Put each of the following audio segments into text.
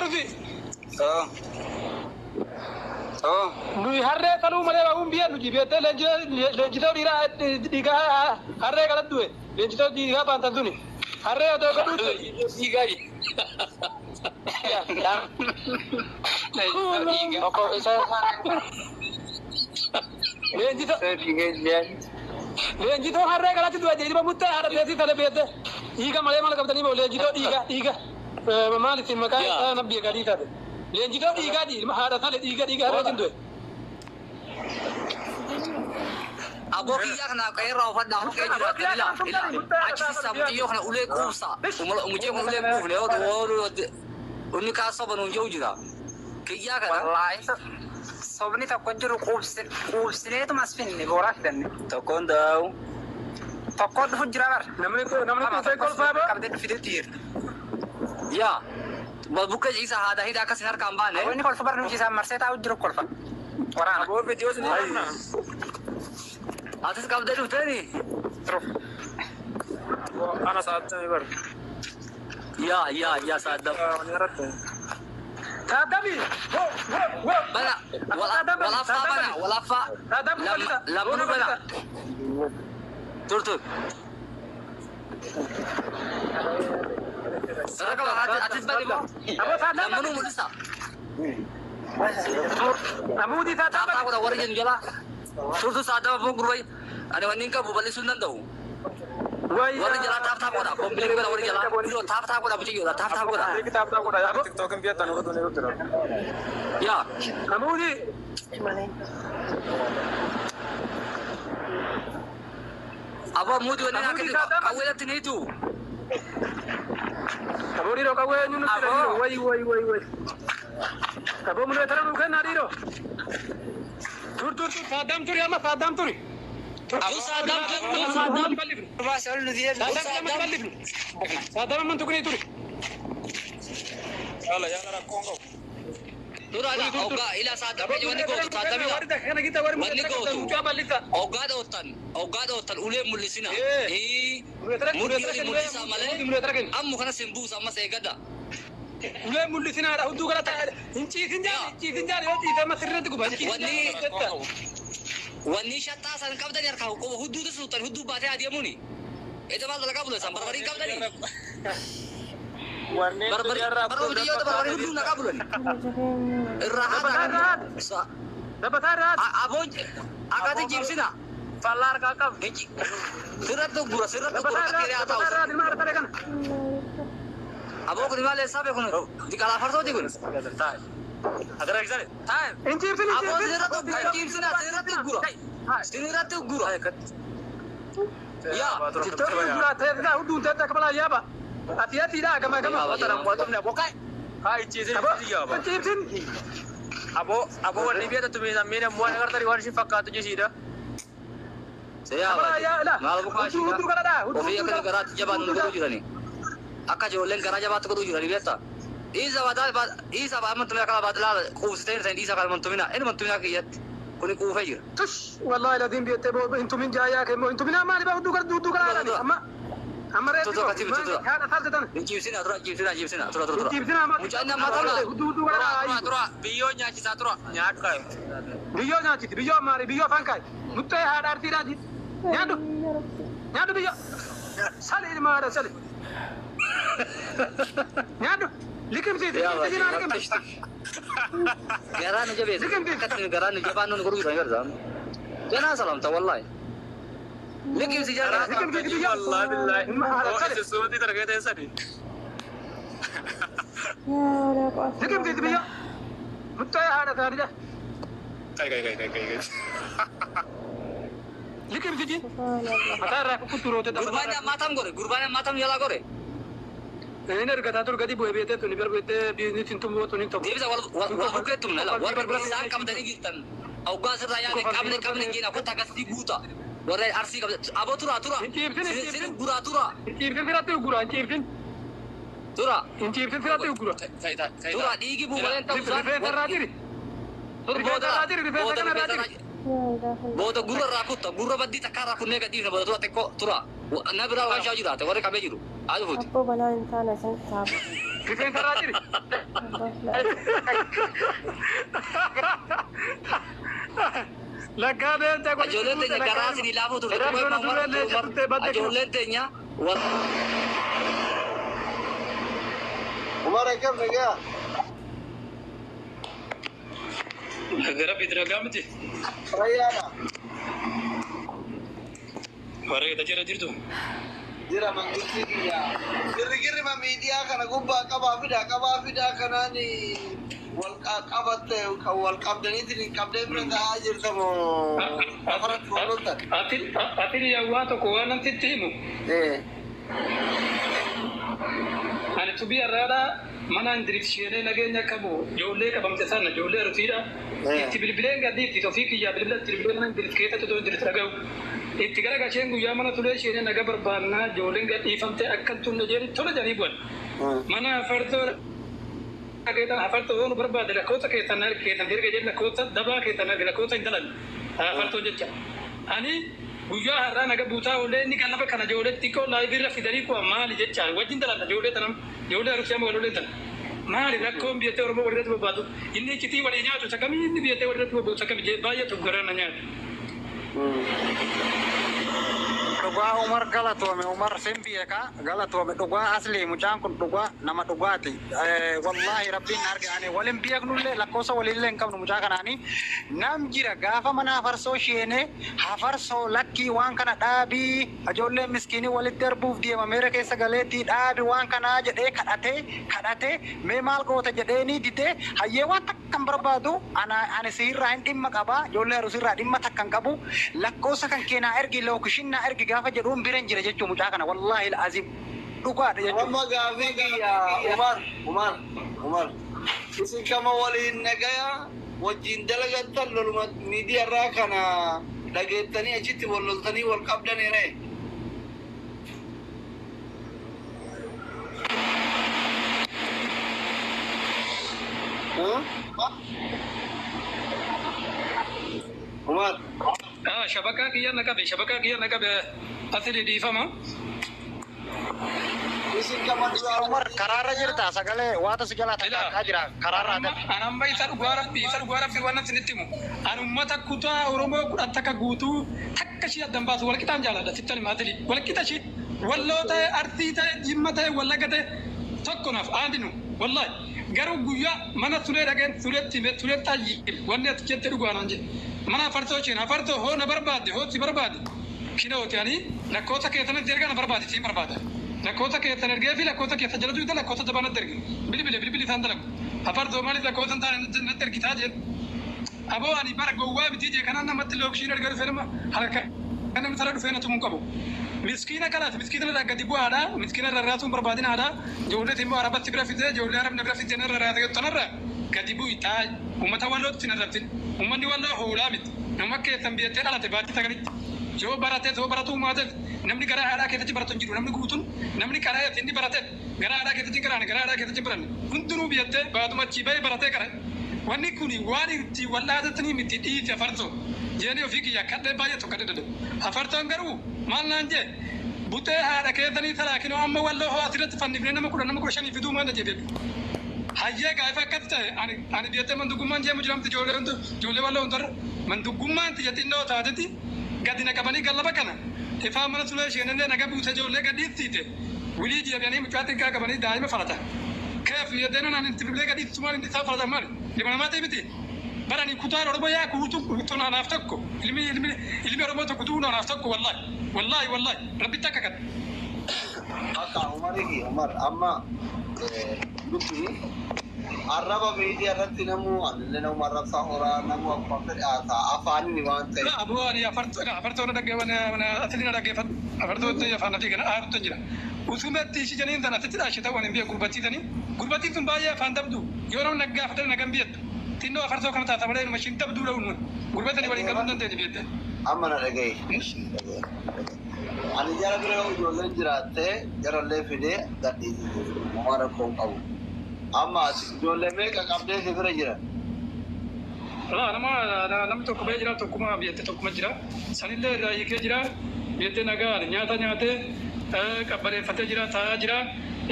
عارفي نوي هرّي كانوا ملأ بقوم بيا نجي بيته لنجتوا ديرا ديكا هرّي كلا دوه لنجتوا ديكا بانتادوني هرّي أتو كدو ديكا لنجتوا هرّي كلا تدوه jadi pemutih harus jadi tanda beda. Ika malah malah kapten ini boleh lنجتوا ika malah tim makai nabi kali tadi. لنجتوا ika di mahara tadi ika harus tentu. Abo kiya kana kay rawat daw kay jira kanila achi sabtiyo kana ule kusa umalo umuje kana ule kufle o uni ka sabanu jawjira kiya kana والله صوبني تقدر قوسني تمسفني بوراك دني تكون داو تقد فجرار Namanya tu kol faba. كابتن في التير ya babuka isa hada hida ka sinar kambane ini kol fabar nuji sama saya tahu jeruk kol fa orang Bawa video sendiri mana? atas kabda du tani terus Ana saat ini baru. ya sadam Tadabi. bana wala fa lamnu bana tur Saraka atis bali mo Abo tadabi. lamnu mulisa Kamu di tadabi. ta ko da warjen jala tur sadam mo gurbai ada waninka bubali sunan daw Wai. wari jala tap ko da komplek bala wari jala biro tap ko da buci yola tap ko da Kita tahu dah. Abo TikTok yang biasa nunggu tu nunggu tu. ya Kamu di. aba mudi wani haka awela tinitu Kamu di ro kawe nyunu tu ro. Wai. Kamu mulai terang bukan nari ro. Tur sadam tur ya mas sadam tur. abu sadam بس اقول له دي Sadam man tu kini tur. tur ada oga ila sadam aja wani ko sadam ya Wari dah kena kita wari Wani ko tu. Coba lita. oga da otan ule mulisina mudi wani mulisa male Mulai terang. ammu kana simbu sama segada Mulai mulai sini ada hudu kalau tak inci kinjar ya tidak masih ada tu banci. wani shatta san kabda yar ka ko hudu da sultan hudu ba ta adiya muni ita ba da kabula san barbari kabda ni barbari yo da barbari hudu na kabula ni rahat Dapat harat. abon akati jimsina فالار كاكب sirat tu gura Dapat harat. kiri Dapat atau harat. Di mana tadi kan? abo ko ni male sabe ko di kala farso di ko Ada lagi sana. Inci sini. abo sirat tu gura ya Itu gula teh dah hudu teh kepala ya pak. Hati-hati dah kama. orang buat tu nak bokai hai cizin dia apa Inci sini. abo wani biya tu mina mina muan agar tadi wani fakka tu jisida saya Kepala ya lah. ngal ko kashi Hudu kalau dah. o fi akal garat jaban ko jurani aka jo len garaja bat ko jurani beta isa ba man tumya kala badla ko stein sen isa kala man tumina en man tumya kiyat kuni ko fajir Tush. Wallahi ladin biya teh intu min jaya ke intu min amali ba hudu kalau dah. Amma reti. Kana salta tan. jimsina tura Inci sini amma. Mujana matala. Hudu kalau. tura biyo nya ci satura nyaat kay Biyo nyati, biyo mari, biyo fangkai. Mutta ya hadar tidak di. Nyadu biyo. Sali ini mara sali. Nyadu. Likim sih, likim. garan jabe katin garan jaban non guru bangar zam jana salam ta wallahi lekin si jana Likim sih biyo. والله بالله Mahal sali. السعودي ترى كده سدي Likim sih biyo. Mutta ya hadar tidak. كاي Likim sih. Matara aku turo teh. gurbanya matam yala gore Ini harga tatur gadi buat bete tu, ni biar bete bisnis itu mau tu ni tu. dia bisa wal buket tum nala war berbilang kam dari gitan au gasir raya ne kam ne gina ko tagas di buta warai arsi kam abo tura sini gura tura Incip kan firatu gura, incip kan. Incip kan firatu gura. tura digi bu balen tam Defender radiri. Defender radiri. بودا غورا راكوتا غورا بدي تكارا كوني قدينا بودا تكو ترى نبرا واشا جرات ورك ابيجرو هذا فوت ابو بلا انسان صعب كيف تراجري لا كان انت اجولت نغراس دي لافو تو اجولت نيا عمر كم رجع غير بيدرا قامتي ريانا ورقه تجرا ديرتو ديرا من قلت يا غير ما ميديا كان غبا كبا فيدا كانني والقبت والقبدني تري قبدن من اجر تمو افرت فولت اتي يا واتو كوانا تتيمو ايه انا تبي الرادة mana indiriit sheenee nageenya qabu ijoollee qabamte sana ijoollee rutiidha itti bilbileen gaddiitti tofii kiyyaa bilbilatti bilbilee mana indiriit keessatti too indiriit dhaga'u itti gara gasheen guyyaa mana tulee sheenee naga barbaannaa ijoolleen gadhiifamte akka tunne jeeni tola jedhanii bu'an mana afartoo keetan afartoo nu barbaade lakkoota keetan dirga jedhe lakkoota dabaa keetan lakkoota hin dalan afartoo jecha ani guyyaa har'aa naga buutaa oollee inni kan lafa kana ijoollee xiqqoo laayibirra fidanii kuwa maali jecha wajjin dalan ijoollee tanam ijoollee arusiyama walollee tan maali rakkoon biyyatee oromoo walirratti bobbaatu inni citii walii nyaatu sakamii inni biyyatee walirratti bobbaatu sakamii baay'eetu garana nyaatu. Dhugaa Umar galatoome Umar Sembieka galatoome dhugaa asli mucaan kun dhugaa nama dhugaati wallahi rabbiin argane walin beeknullee lakkoosa walillee hin qabnu mucaa kanaani nam jira gaafa mana farsoo sheene hafarsoo lakkii waan kana dhaabii ijoollee miskiinii walitti darbuuf deema meera keessa galeetti dhaabii waan kanaa jedhee kadhatee mee maal goota jedheeni didee hayyee waan takkan barbaadu ani sirraa hin dhimma qaba ijoollee arusirraa dhimma takkan qabu lakkoosa kan keenaa ergi lookishinnaa ergi gaafa jedhuun biran jira jechuun mucaa kana wallahi alazim dhugaadha jechuun. Amma gaafii ya Umar isin kama waliin nagaya wajjin dalagattan loluma miidiyaa irraa kana dhageettanii achitti wal loltanii wal qabdanire. Umar shabaka kiyya naqabe asili dhiifama. isin kama Umar karaarra jirta sagalee waata si jalaa takkaa jira karaarra anamba isa dhugaa rabbi waan asinitti himu an ummata kutaa oromoo kudhan takka guutuu takka ishii addan baasu walqixaan jaaladha sittani maatili walqixa ishii walloo ta'e artii ta'e jimma ta'e wallaga ta'e tokko naaf aandinu wallahi garuu guyyaa mana tulee dhageen tulee xayyi wanni ati jette dhugaanaan jedhe mana afartoo hoo na barbaadde hoo si barbaadde kinooti ani lakkoota keessatti erga na barbaadde siin barbaada lakkoota keessan ergee fi lakkoota keessa jala duuta lakkoota dabaa natti erge bilbili isaan dalagu afartoo maaliif lakkoota hin taane natti ergitaa jedhe aboo ani bara gowwaa bitii jee kanaan namatti lookshiin erga dhufee nama harka kan namni tara dhufee na tumuu qabu miskiina kanaati miskiina irraa gadi bu'aadha miskiina irraa raatuun barbaadinaadha ijoollee immoo arabatti bira fidee ijoollee arabna bira fidee irra raatee tonarra gadi bu'i taa ummata wallootti hin arrabtin ummanni walloo hoolaa miti nama keessan biyyatee dhalate baattii sagalitti yoo baratee yoo baratuu maateef namni garaa haadhaa keessatti baratu hin jiru namni guutuun namni karaa inni baratee garaa haadhaa keessatti garaa haadhaa keessatti baranne hundinuu biyyatee baatuma achii bahee baratee gara wanni kuni waan itti wallaatatanii miti dhiite afartoo jeeni ofii kiyya kadhee baay'ee tokko dadhabe afartoon garuu maal naan jee butee haadha keessanii talaakinoo amma walloo hoo asirratti fannifnee nama 15 fiduu maal jedhe hayyee gaafa akkas ta'e ani biyyatee mandugummaan jeemu jiramti ijoollee walloo hundarra mandugummaan xiyyaxinnoo taatetti gadi naqabanii gallaba kana ifaa mana tulee isheenillee naga buute ijoollee gadiittiite wilii jeebi'anii mucaa xiqqaa qabanii daa'ima falata keef yeddeenon ani itti bibilee gadiitti sumaan inni isaa falatan maali dhibba namaa ta'e miti barani kutaan oromoo yaa kuutu naanaaf tokko ilmi oromoo tokko tuu naanaaf tokko wallahi rabbitti akka kan akka Umar amma nuti arraba miidiyaa irratti namu anillee nama arrabsaa horaa namu akkuma fedhe afaanii waan ta'e. Aboo ani afartoo na dhaggeeffan asili na dhaggeeffan afartoo ta'e afaan ati kana aartu jira. Usumatti ishii janiin sana asitti dhaashee ta'u ani biyya gurbattii sun baay'ee afaan dabdu yoo namni naggaafatan nagan biyyattu xinnoo afartoo kana taata malee mashiin dabduu dha'uun gurbatanii waliin galuu dandeenya biyyatti. Amma na dhagaye. Ani jara bira ijoolleen jiraattee jarallee fidee gadhiisise waan rakkoon qabu. Amma ijoollee meeqa qabdee si bira jiran? لا أنا ما لم تكن بيجرا تكما بيت تكما جرا سنيل رأي كجرا بيت نجار نياتا كبر فتجرا تاجرا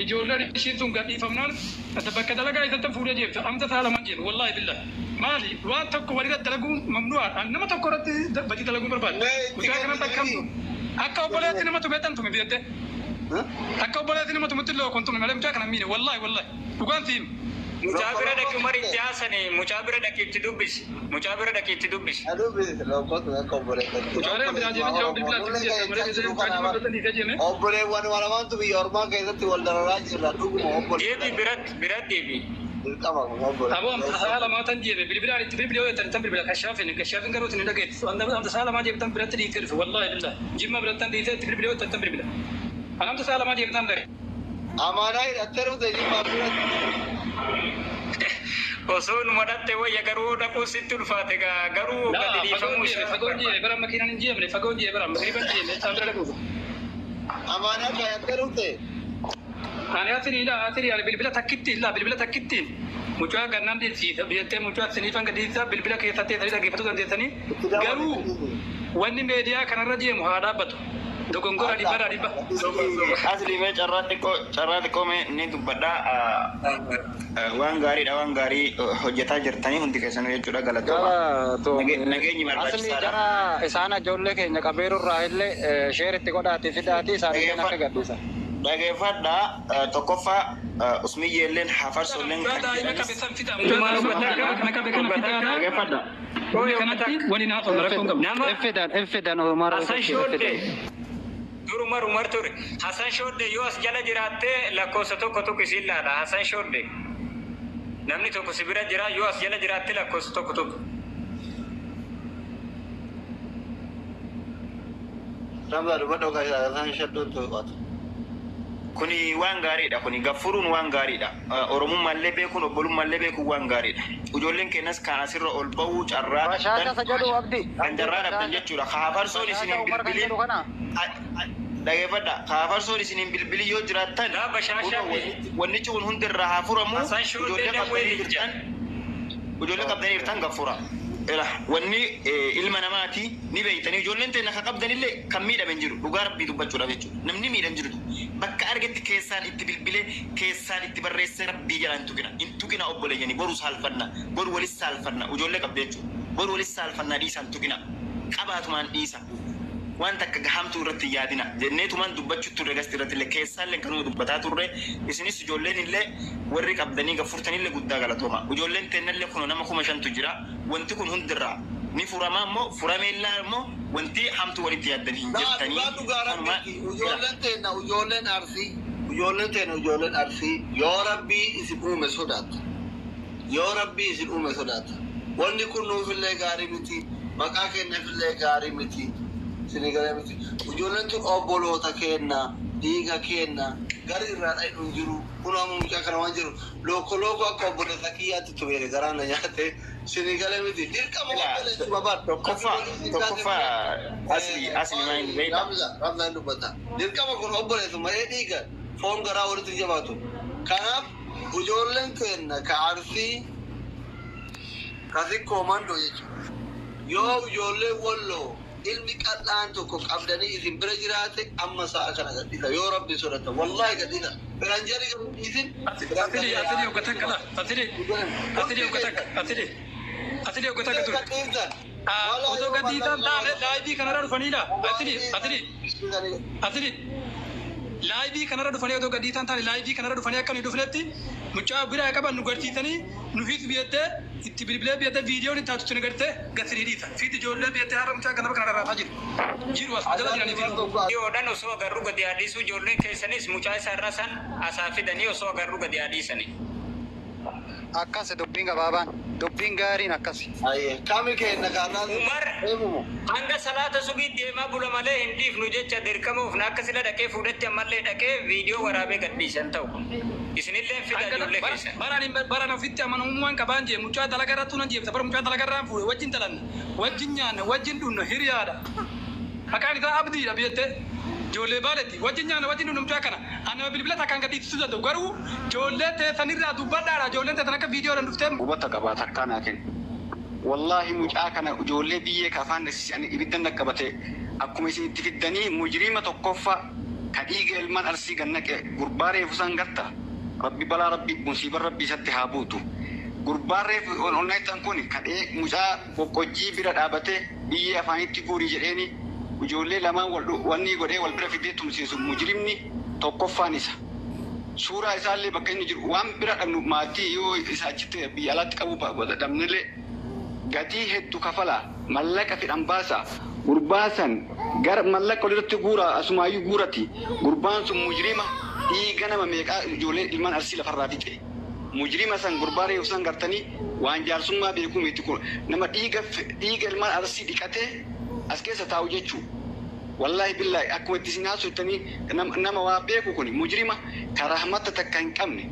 يجولر شيتون قدي فمنان أتبقى دلقا إذا تفوري جيبت أمت ثالا منجيل والله بالله مالي وان تكو وريد دلقون ممنوع أنما تكو رت بجي دلقون برباد وشاكنا تكمتو أكا وبلاتي نما تبيتان تمي بيته أكا وبلاتي نما تمتلو كنتم مالي مشاكنا ميني والله وقان تيم مجابرة دك مري جاسني مجابرة دك تدوبش مجابرة دك تدوبش أدوبش لو كنت أكبر مجابرة بناجي جواب بالله أوبري وانا ما أنتو بيورما كذا تقول دراج لا تقول أوبري ديبي برات ديبي أبوهم سهلا ما تنجيبه بالبلاد تبي تنبر بلا كشافين قالوا تندقيت أنت سهلا ما جبت برات دي كرف والله بالله جيم برات دي تبي بلا تنبر بلا أنا سهلا ما جبت تنبر أمانة أترو تجي ما برات وصول مرات ويا قرو دكو ستول فاتقة قرو قد دي فموش فقوني برا مكينا نجيبني فقوني برا مكينا نجيبني تنبر لكو أمانة أترو تجي أنا أثري على بالبلاد تكتين لا بالبلاد تكتين مجوا كنا ندي سيد بيته مجوا سنيفان كديسا بالبلاد كي ثاتي ثري لقي فتو كندي ثاني قالوا واني ميديا كنا رجيم هذا بتو دوكونغورا دي برا دي با asli me carraati ko me ni dubbadha waan gaarii hojjetaa jirtanii hundi keessanuu jechuudha galatoomaa nageenyi barbaachisaadha jara isaan ijoollee keenya qabeerurraa illee sheeritti godhaati fidaati isaan akka gaddisa dhageeffadha tokkoffaa usmiyyeelleen hafarsolleen dhageeffadha effidan umar Umar Turi Hasan Shode yos jala jiraate lakkoofsa tokko isillaadha Hasan Shode namni tokko sibira jira yos jala jiraate lakkoofsa tokko Ramla dubadho ka Hasan Shode to kuni waan gaariidha kuni gaffuruun waan gaariidha oromummallee beekuun obbolummallee beekuun waan gaariidha ijoolleen keenyas kan asirra ol ba'uu carraa kan jarraa dhabdan jechuudha kaafarsoon isiniin bilbiliin dhageeffadha kaafarsoon isiniin bilbilii yoo jiraattan wannichi kun hundirraa haa furamu ijoollee qabdanii jirtan gaffura wanni ilma namaati ni beeytanii ijoolleen teenya akka qabdanillee kan miidhamen jiru dhugaa rabbii dubbachuudhaaf jechuudha namni miidhan jiru bakka argetti keessaan itti bilbilee keessaan itti barreessee rabbii jalaan tuqina obboleeyyanii boru saalfanna boru walis saalfanna ijoollee qabdee jechuudha boru walis saalfannaa dhiisaan tuqina qabaatumaan dhiisa wanta akka gahamtuu irratti yaadina jenneetumaan dubbachuu turre gasti irratti illee keessaallee kanuma dubbataa turre isinis ijoolleen illee warri qabdanii gaffurtanillee guddaa galatooma ijoolleen teennallee kun nama 5,000 jira wanti kun hundirraa ni furamaa immoo furameellaa immoo wanti hamtuu walitti yaaddanii hin jettanii ijoolleen arsii yoo rabbii isin uume sodaata wanni kun nuufillee gaarii miti maqaa keenyafillee gaarii miti Senegal miti ijoolleen tun obboloota kenna dhiiga kenna gari irraa dhaydhuun jiru kunaamu mucaa kana waan jiru looko akka obboleessa kiyyaatti tumere garaana nyaate Senegal miti dirqama obboleessi babaan tokkoffaa asli maayin beeyta Ramzaan dubbata dirqama kun obboleessu malee dhiiga foon garaa walitti jabaatu kanaaf ijoolleen kenna ka arsii kasi koomandoo jechuudha yoo ijoollee walloo ilmi qal'aan tokko qabdanii isin bira jiraate amma sa'a kana gadhiisa yoo rabbi sodata wallahi gadhiisa biranjari gadhiisin atili ogatakala atili ogatakatu oto gadhiisan taane laaybii kanarra dhufanidha atili laaybii kanarra dhufanii oto gadhiisan taane laaybii kanarra dhufanii akka nuyi dhufnetti mucaa biraa qaban nu garsiisanii nu hiit biyyatee itti bilbilee biyyatee viidiyoon itti taatu sun gartee gasirii dhiisa fiiti ijoollee biyyatee har'a mucaa kanarra kana rarraataa jiru as jala jiranii fi dhiyoodhaan osoo agarru gadi adiisuu ijoolleen keessanis mucaa isaarra san asaa fidanii osoo agarru gadi adiisanii. Akkasi dubbiin gabaabaan dubbiin gaariin akkasi. Kami kenna kaanaan Umar hanga salaata subii deemaa bula malee hin dhiifnu jecha dirqamuuf na akkasila dhaqee fuudhatti ammallee dhaqee viidiyoo waraabee gadhiisan ta'u. Isinillee fida ijoollee keessa. Baraan ofitti amanamummaan qabaan jee mucaa dalagarrattuu nan jeebisa bara mucaa dalagarraan fuudhe wajjin talanne wajjin nyaanne wajjin dhunne hiriyaadha. Maqaan isaa abdiidha biyyatee. Ijoollee baaletti wajjin nyaanne wajjin dhunne mucaa kana anama bilbila takkaan gadhiisisuu danda'u garuu ijoollee teessanirraa dubbadhaadha ijoolleen teessan akka viidiyoodhaan dhuftee. Hubata qabaata akkanaa kenna. والله مجاكنا جولي بيه كافان يعني بدنا كبته أكو مسي تفيدني مجرمة تقفى كديج المان أرسي جنك قرباري فسان قطع ربي بلا ربي مصيبة ربي ستها بوتو قرباري ونايت أنكوني كدي مجا وكوجي برا دابته بيه أفاني تقولي جريني وجولي لما واني قدي والبرفيدي تمسيس مجرمني تقفى نسا سورة إسالي بكني جر وام برا أنو ماتي يو إساجت بيالات كابو بدمنلي قدي هدو كفلا ملك في الأنباسا قرباسا غير ملك ولدت غورا اسماء غورتي قربان سم مجرمه ايغنا ما ميقا جولي المان ارسل فرافيتي مجرمه سان قرباري وسان غرتني وان جارسون ما بيكم يتكو نما ديغ المان ارسل ديكته اسكيسا تاوجچو والله بالله اكو تسناسو تني نما وابيكو كوني مجرمه كرحمت تكن قمني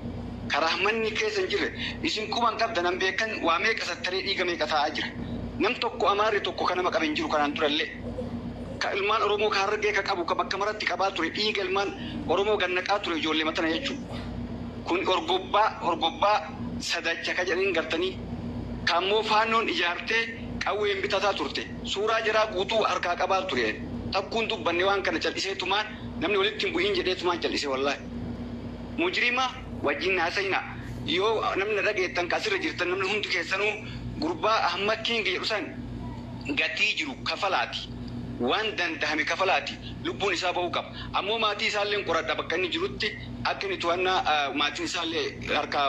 كرحمني كيسن جير اسم كوبان قبد نم بيكن واميك ستري ديغ ميقا تاجر نم توكو اماري توكو كان ما قبن جيرو كان ترلي كالمان أرومو كهرجة كابو كبكمرات كاباتوري إيج المان أرومو جنكاتوري جولي مثلا يجوا كون أرجوبا سداج كجانين قرتني كامو فانون إجارته كاوين بتاتورته سورة جرا غوتو أركا كاباتوري تب كنتو بنيوان كنا جالسة تومان نمني ولد تيمبوين جدي تومان جالسة والله مجرمة وجينا سينا يو نمني رجع تنكسر جرتنا نمني هم تكسروا غربا أهم كين جيروسان قتيجرو كفلاتي وان دهمي كفلاتي لبون إسابه كاب أمو ماتي سالين قرادة بكني جروتي أكني توانا ماتي سالي أركا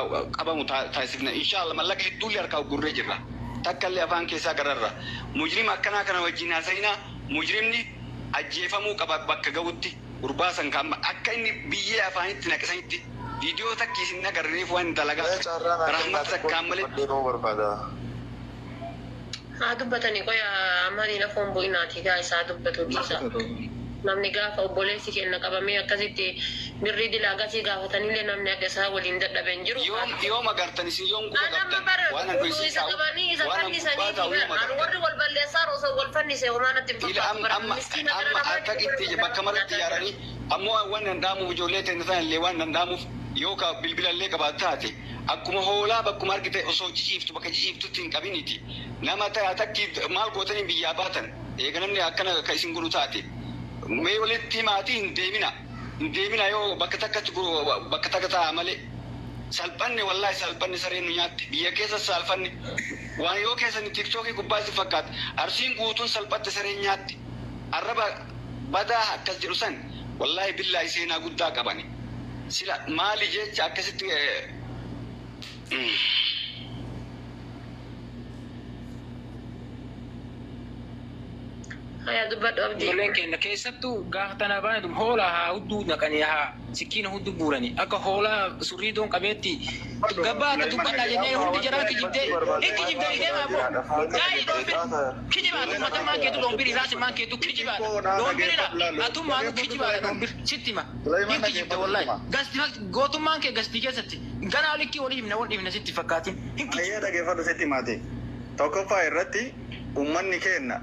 أبا متاسفنا إن شاء الله ملاك هدولي أركا وقرر جرا تكالي أفان كيسا قرر مجرم أكنا كنا وجينا سينا مجرمني أجيفا مو كبا بكا قوتي ورباسا كام أكني بيه أفاني تنكسانتي فيديو تكيسنا قرريف وان دلقا رحمتك كاملت Dubbatanii qoya amani lafoon bu'inaati gaa isaa dubbatu dhiisa. Namni gaafa obboleessi kenna qabamee akkasitti birrii dilaagasii gaafatanillee namni akka isaa waliin dadhaben jiru. Yoom agartanii si yoom kuba qabdan waan anfisiisaa isa qabanii isa fannisanii warri wal balleessaa osoo wal fannise homaanatti hin fakkaatu. Amma akka itti bakka maratti yaaranii ammoo waan danda'amuuf ijoollee ta'e illee waan danda'amuuf yoo ka bilbilallee qabaataate akkuma hoolaa bakkuma argite osoo jijjiiftu bakka jijjiiftutti hin qabiniti. nama ta'e atakki maal gootanii biyyaa baatan eega namni akkana ka isin godhu taate mee walitti maatii hin deemina yoo bakka takka ta'a malee salphanne wallahi salphanne sareen nu nyaatti biyya keessa salphanne waan yoo keessan tiktookii gubbaa si fakkaata arsiin guutuun salphatte sareen nyaatti arraba badaa akkas jedhu san wallahi billahi seenaa guddaa qabani sila maali jecha akkasitti Joleen keenya keessattuu gaafa tana baay'ee hoolaa haa hudduu naqanii haa sikkiina hudduu buuranii akka hoolaa surrii doon qabeetti gabbaa akka dubbadhaa jennee hundi jaraa kijibdee idee maaboo gaa'ii dhoonbiri kijibaa tummata maan keetu dhoonbiri isaas maan keetu kijibaa dhoonbirina atummaan kijibaadha dhoonbiri sittima hin kijibde wallaahi gootummaan kee gastii keessatti ganaa likkii walii himna wal dhibna sitti fakkaatiin hin kijibde. Dhaggeeffadhu sitti maati tokkoffaa irratti uummanni kenna.